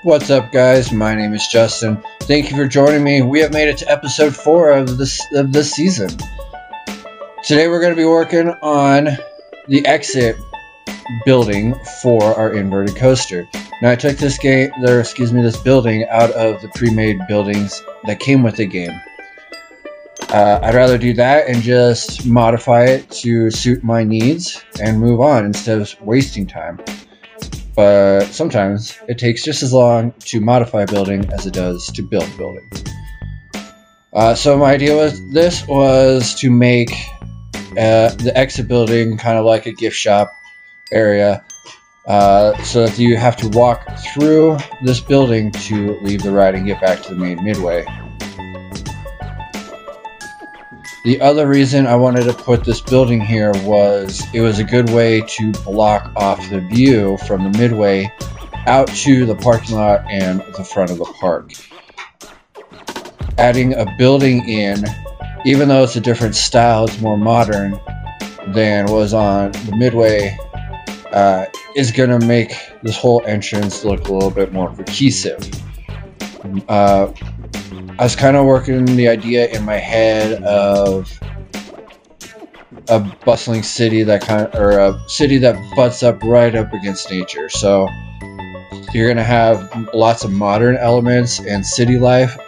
What's up, guys? My name is Justin. Thank you for joining me. We have made it to episode 4 of this season. Today we're going to be working on the exit building for our inverted coaster. Now I took this building out of the pre-made buildings that came with the game. I'd rather do that and just modify it to suit my needs and move on instead of wasting time. But sometimes it takes just as long to modify a building as it does to build a building. So my idea with this was to make the exit building kind of like a gift shop area, so that you have to walk through this building to leave the ride and get back to the main midway. The other reason I wanted to put this building here was it was a good way to block off the view from the midway out to the parking lot and the front of the park. Adding a building in, even though it's a different style, it's more modern than was on the midway, is going to make this whole entrance look a little bit more cohesive. I was kind of working the idea in my head of a bustling city that a city that butts up right up against nature. So you're gonna have lots of modern elements and city life,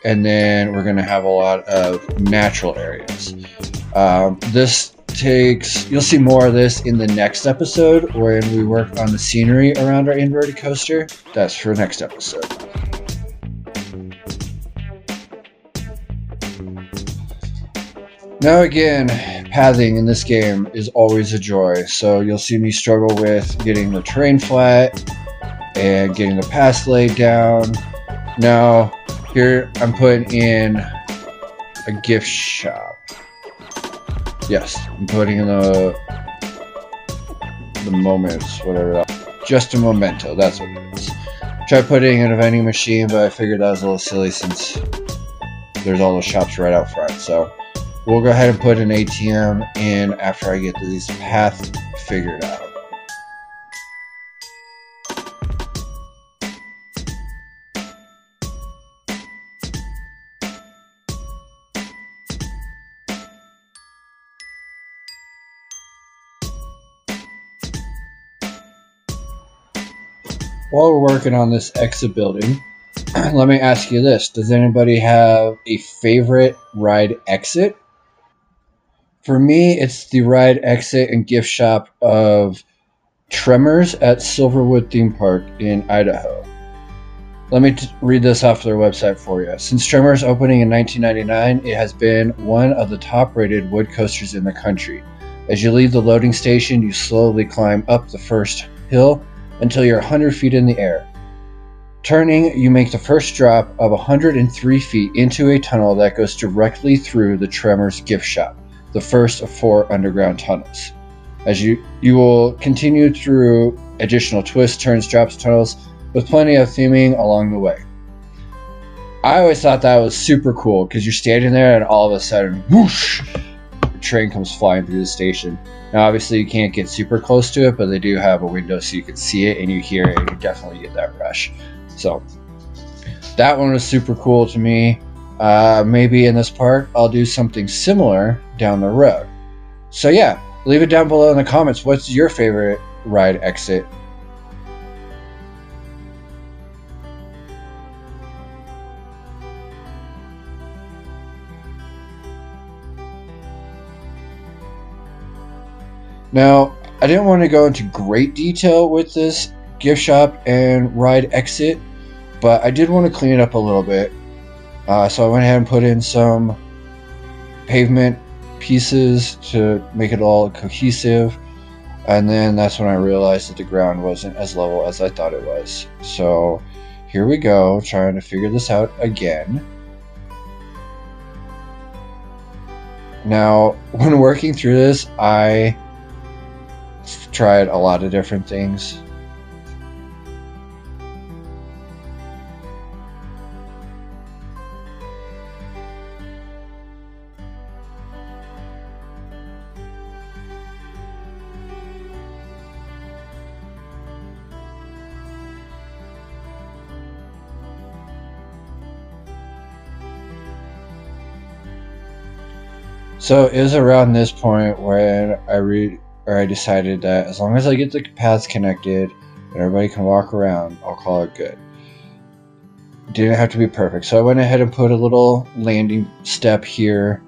and then we're gonna have a lot of natural areas. You'll see more of this in the next episode when we work on the scenery around our inverted coaster. That's for next episode. Now again, pathing in this game is always a joy, so you'll see me struggle with getting the terrain flat and getting the paths laid down. Now, here I'm putting in a gift shop. Yes, I'm putting in the moments, whatever that. Just a memento, that's what it is. Tried putting in a vending machine, but I figured that was a little silly since there's all those shops right out front, so we'll go ahead and put an ATM in after I get these paths figured out. While we're working on this exit building, let me ask you this. Does anybody have a favorite ride exit? For me, it's the ride exit and gift shop of Tremors at Silverwood Theme Park in Idaho. Let me read this off their website for you. Since Tremors opening in 1999, it has been one of the top-rated wood coasters in the country. As you leave the loading station, you slowly climb up the first hill until you're 100 feet in the air. Turning, you make the first drop of 103 feet into a tunnel that goes directly through the Tremors gift shop, the first of 4 underground tunnels. As you will continue through additional twists, turns, drops, tunnels, with plenty of theming along the way. I always thought that was super cool because you're standing there and all of a sudden, whoosh, the train comes flying through the station. Now obviously you can't get super close to it, but they do have a window so you can see it and you hear it and you definitely get that rush. So that one was super cool to me. Maybe in this park I'll do something similar down the road. So yeah, leave it down below in the comments. What's your favorite ride exit? Now, I didn't want to go into great detail with this gift shop and ride exit, but I did want to clean it up a little bit. So I went ahead and put in some pavement pieces to make it all cohesive, and then that's when I realized that the ground wasn't as level as I thought it was. So here we go, trying to figure this out again. Now, when working through this, I tried a lot of different things. So it was around this point when I decided that as long as I get the paths connected and everybody can walk around, I'll call it good. Didn't have to be perfect, so I went ahead and put a little landing step here.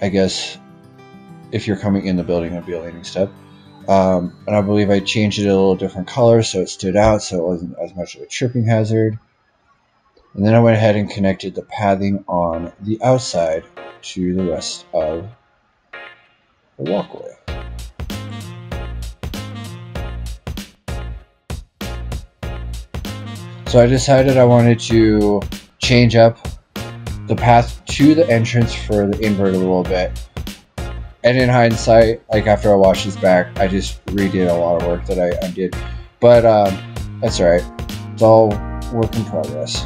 I guess if you're coming in the building, it'd be a landing step. And I believe I changed it a little different color so it stood out, so it wasn't as much of a tripping hazard. And then I went ahead and connected the pathing on the outside to the rest of the walkway. So I decided I wanted to change up the path to the entrance for the invert a little bit. And in hindsight, like after I watched this back, I just redid a lot of work that I undid. But that's alright. It's all work in progress.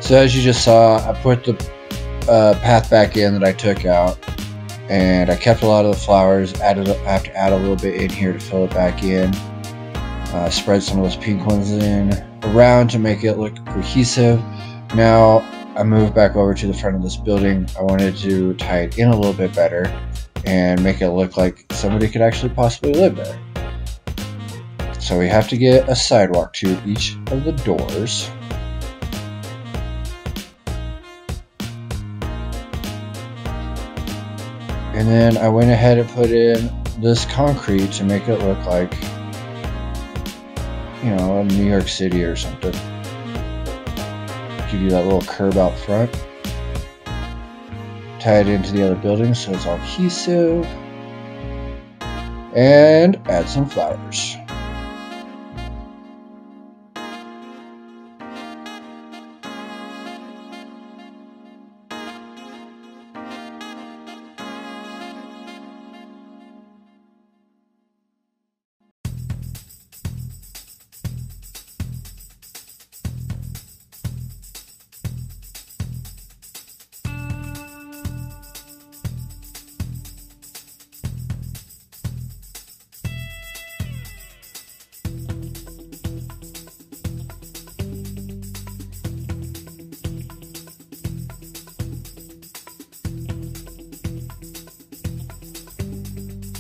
So as you just saw, I put the path back in that I took out, and I kept a lot of the flowers. I have to add a little bit in here to fill it back in. Spread some of those pink ones in around to make it look cohesive. Now I moved back over to the front of this building. I wanted to tie it in a little bit better and make it look like somebody could actually possibly live there. So we have to get a sidewalk to each of the doors. And then I went ahead and put in this concrete to make it look like, you know, New York City or something. Give you that little curb out front. Tie it into the other buildings so it's all cohesive. And add some flowers.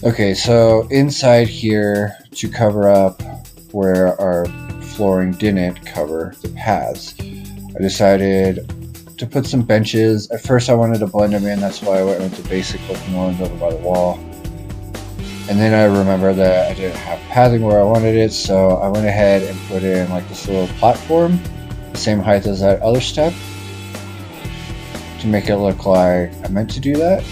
Okay, so inside here, to cover up where our flooring didn't cover the paths, I decided to put some benches. At first I wanted to blend them in, that's why I went with the basic looking ones over by the wall. And then I remembered that I didn't have pathing where I wanted it, so I went ahead and put in like this little platform, the same height as that other step, to make it look like I meant to do that.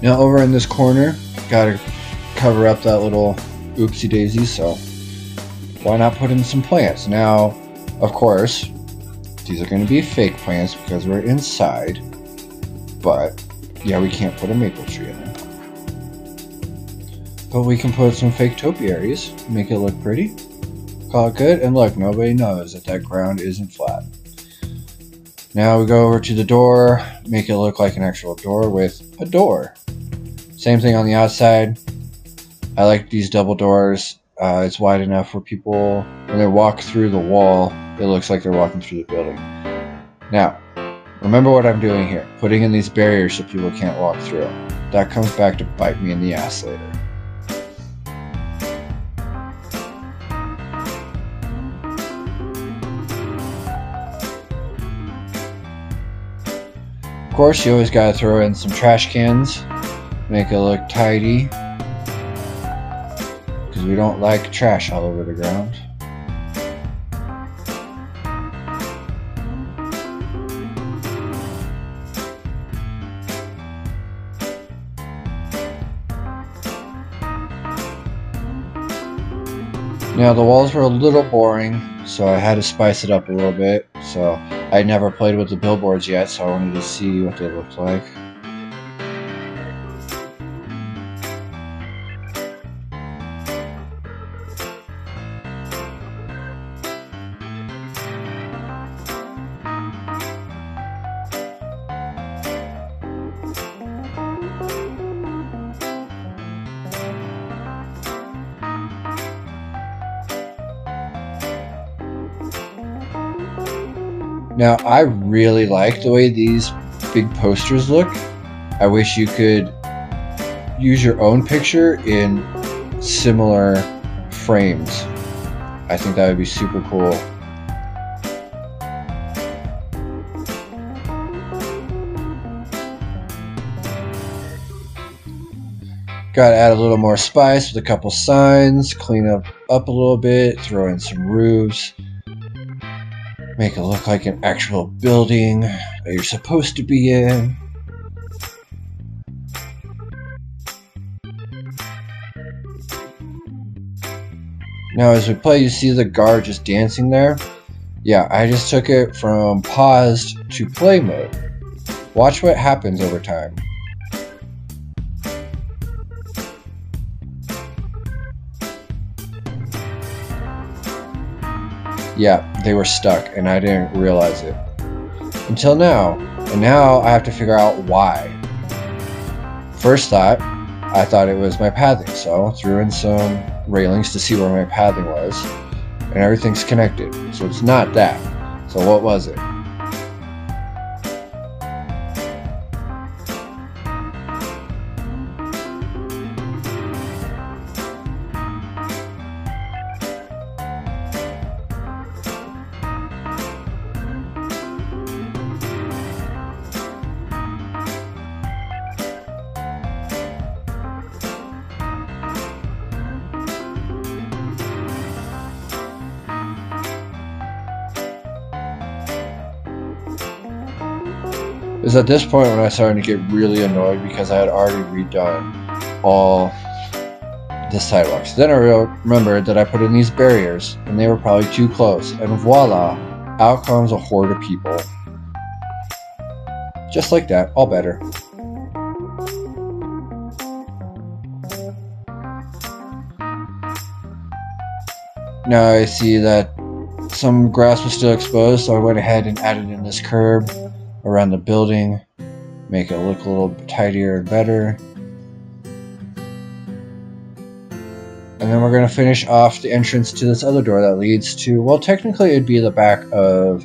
Now over in this corner, gotta cover up that little oopsie daisy, so why not put in some plants? Now, of course, these are going to be fake plants because we're inside, but yeah, we can't put a maple tree in there. But we can put some fake topiaries, make it look pretty, call it good, and look, nobody knows that that ground isn't flat. Now we go over to the door, make it look like an actual door with a door. Same thing on the outside. I like these double doors. It's wide enough for people, when they walk through the wall, it looks like they're walking through the building. Now, remember what I'm doing here. Putting in these barriers so people can't walk through. That comes back to bite me in the ass later. course, you always gotta throw in some trash cans, make it look tidy, because we don't like trash all over the ground. Now the walls were a little boring, so I had to spice it up a little bit. So I never played with the billboards yet, so I wanted to see what they looked like. Now, I really like the way these big posters look. I wish you could use your own picture in similar frames. I think that would be super cool. Gotta add a little more spice with a couple signs, clean up a little bit, throw in some roofs. Make it look like an actual building that you're supposed to be in. Now as we play, you see the guard just dancing there. Yeah, I just took it from paused to play mode. Watch what happens over time. Yeah, they were stuck and I didn't realize it until now. And now I have to figure out why. First thought, I thought it was my pathing, so I threw in some railings to see where my pathing was, and everything's connected. So it's not that. So what was it? It was at this point when I started to get really annoyed because I had already redone all the sidewalks. Then I remembered that I put in these barriers and they were probably too close, and voila, out comes a horde of people. Just like that, all better. Now I see that some grass was still exposed, so I went ahead and added in this curb around the building, make it look a little tidier and better. And then we're going to finish off the entrance to this other door that leads to, well, technically it'd be the back of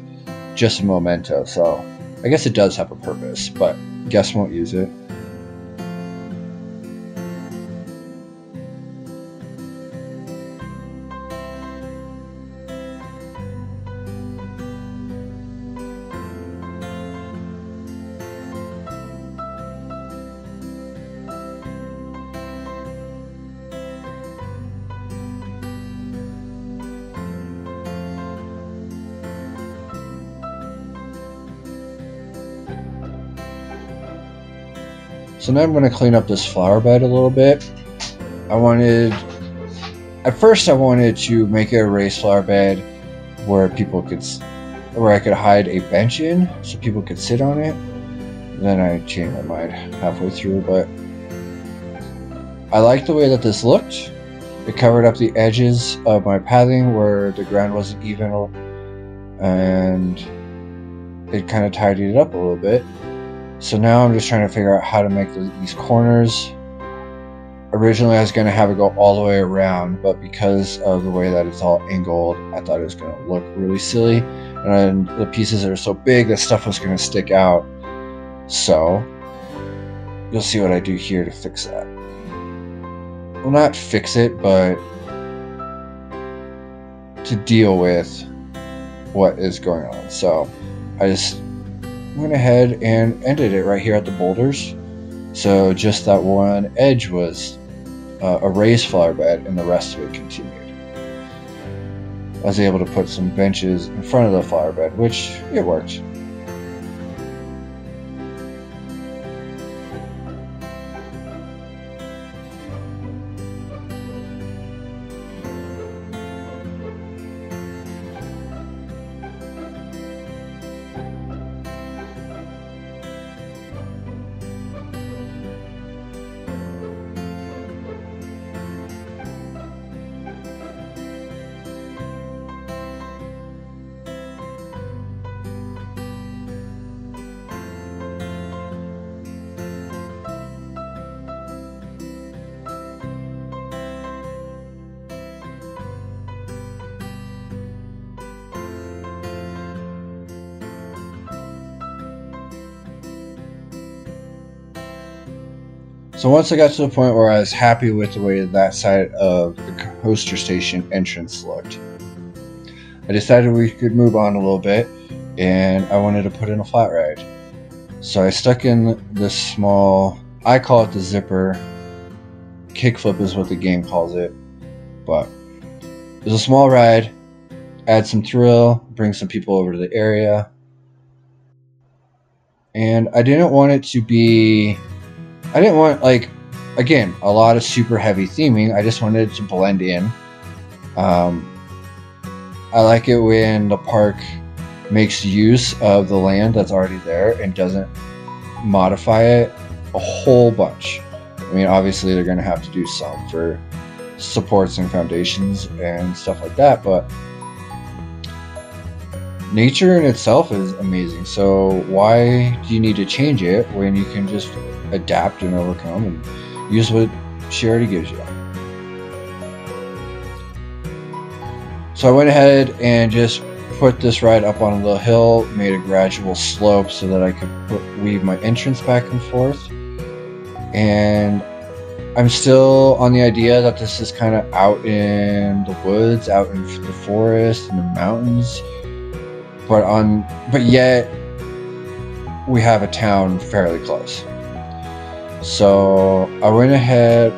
just a memento, so I guess it does have a purpose, but guests won't use it. So now I'm going to clean up this flower bed a little bit. At first I wanted to make it a raised flower bed where where I could hide a bench in so people could sit on it. Then I changed my mind halfway through, but I like the way that this looked. It covered up the edges of my pathing where the ground wasn't even, and it kind of tidied it up a little bit. So now I'm just trying to figure out how to make these corners. Originally I was going to have it go all the way around, but because of the way that it's all angled, I thought it was going to look really silly. And the pieces are so big that stuff was going to stick out. So you'll see what I do here to fix that. Well, not fix it, but to deal with what is going on. So I just went ahead and ended it right here at the boulders. So just that one edge was a raised flower bed, and the rest of it continued. I was able to put some benches in front of the flower bed, which it worked. So once I got to the point where I was happy with the way that side of the coaster station entrance looked, I decided we could move on a little bit, and I wanted to put in a flat ride. So I stuck in this small, I call it the zipper, kickflip is what the game calls it, but it was a small ride, add some thrill, bring some people over to the area, and I didn't want it to be, I didn't want, like, again, a lot of super heavy theming. I just wanted it to blend in. I like it when the park makes use of the land that's already there and doesn't modify it a whole bunch. I mean, obviously they're going to have to do some for supports and foundations and stuff like that, but nature in itself is amazing. So why do you need to change it when you can just adapt and overcome and use what she already gives you? So I went ahead and just put this ride up on a little hill, made a gradual slope so that I could weave my entrance back and forth. And I'm still on the idea that this is kind of out in the woods, out in the forest and the mountains, but yet we have a town fairly close. So I went ahead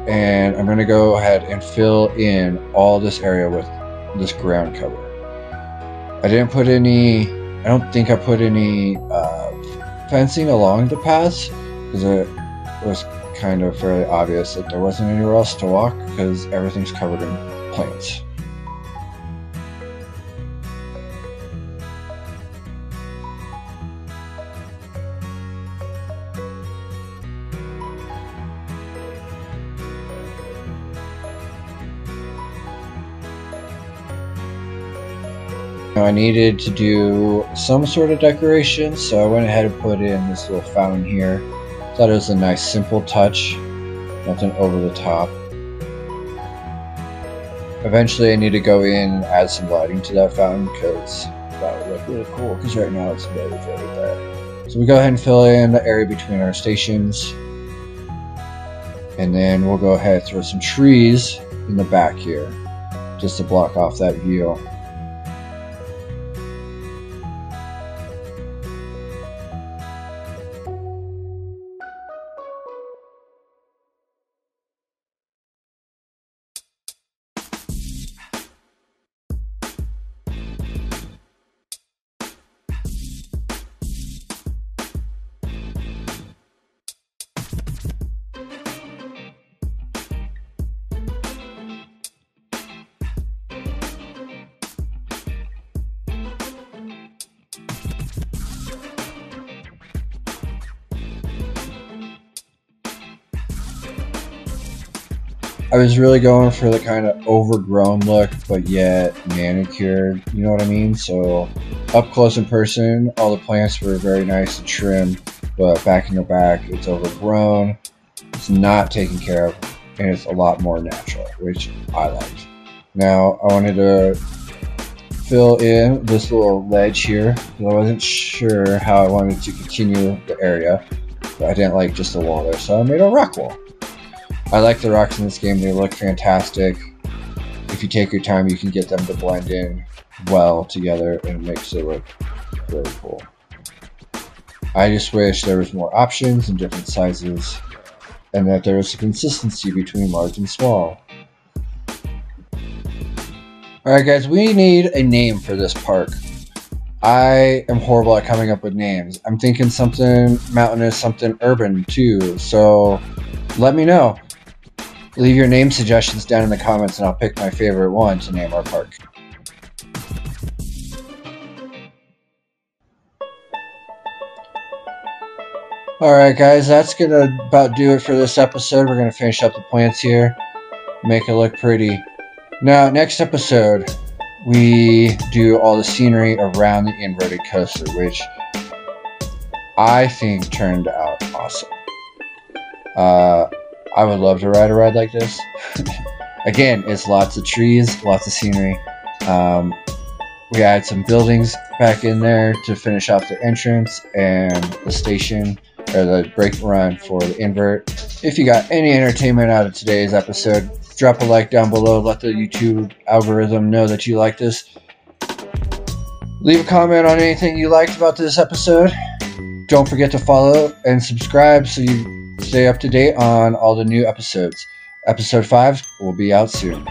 and I'm going to go ahead and fill in all this area with this ground cover. I don't think I put any fencing along the paths because it was kind of fairly obvious that there wasn't anywhere else to walk because everything's covered in plants. I needed to do some sort of decoration, so I went ahead and put in this little fountain here. Thought it was a nice simple touch, nothing over the top. Eventually I need to go in and add some lighting to that fountain because that would look really cool, because right now it's very, very dark. So we go ahead and fill in the area between our stations, and then we'll go ahead and throw some trees in the back here just to block off that view. I was really going for the kind of overgrown look, but yet manicured, you know what I mean? So up close in person, all the plants were very nice and trim, but back in the back, it's overgrown, it's not taken care of, and it's a lot more natural, which I liked. Now, I wanted to fill in this little ledge here, because I wasn't sure how I wanted to continue the area, but I didn't like just the wall there, so I made a rock wall. I like the rocks in this game, they look fantastic. If you take your time, you can get them to blend in well together, and it makes it look very cool. I just wish there was more options and different sizes, and that there was a consistency between large and small. Alright guys, we need a name for this park. I am horrible at coming up with names. I'm thinking something mountainous, something urban too, so let me know. Leave your name suggestions down in the comments and I'll pick my favorite one to name our park. Alright guys, that's gonna about do it for this episode. We're gonna finish up the plants here, make it look pretty. Now, next episode, we do all the scenery around the inverted coaster, which I think turned out awesome. I would love to ride a ride like this. Again, it's lots of trees, lots of scenery. We add some buildings back in there to finish off the entrance and the station, or the brake run for the invert. If you got any entertainment out of today's episode, drop a like down below. Let the YouTube algorithm know that you like this. Leave a comment on anything you liked about this episode. Don't forget to follow and subscribe so you stay up to date on all the new episodes. Episode 5 will be out soon.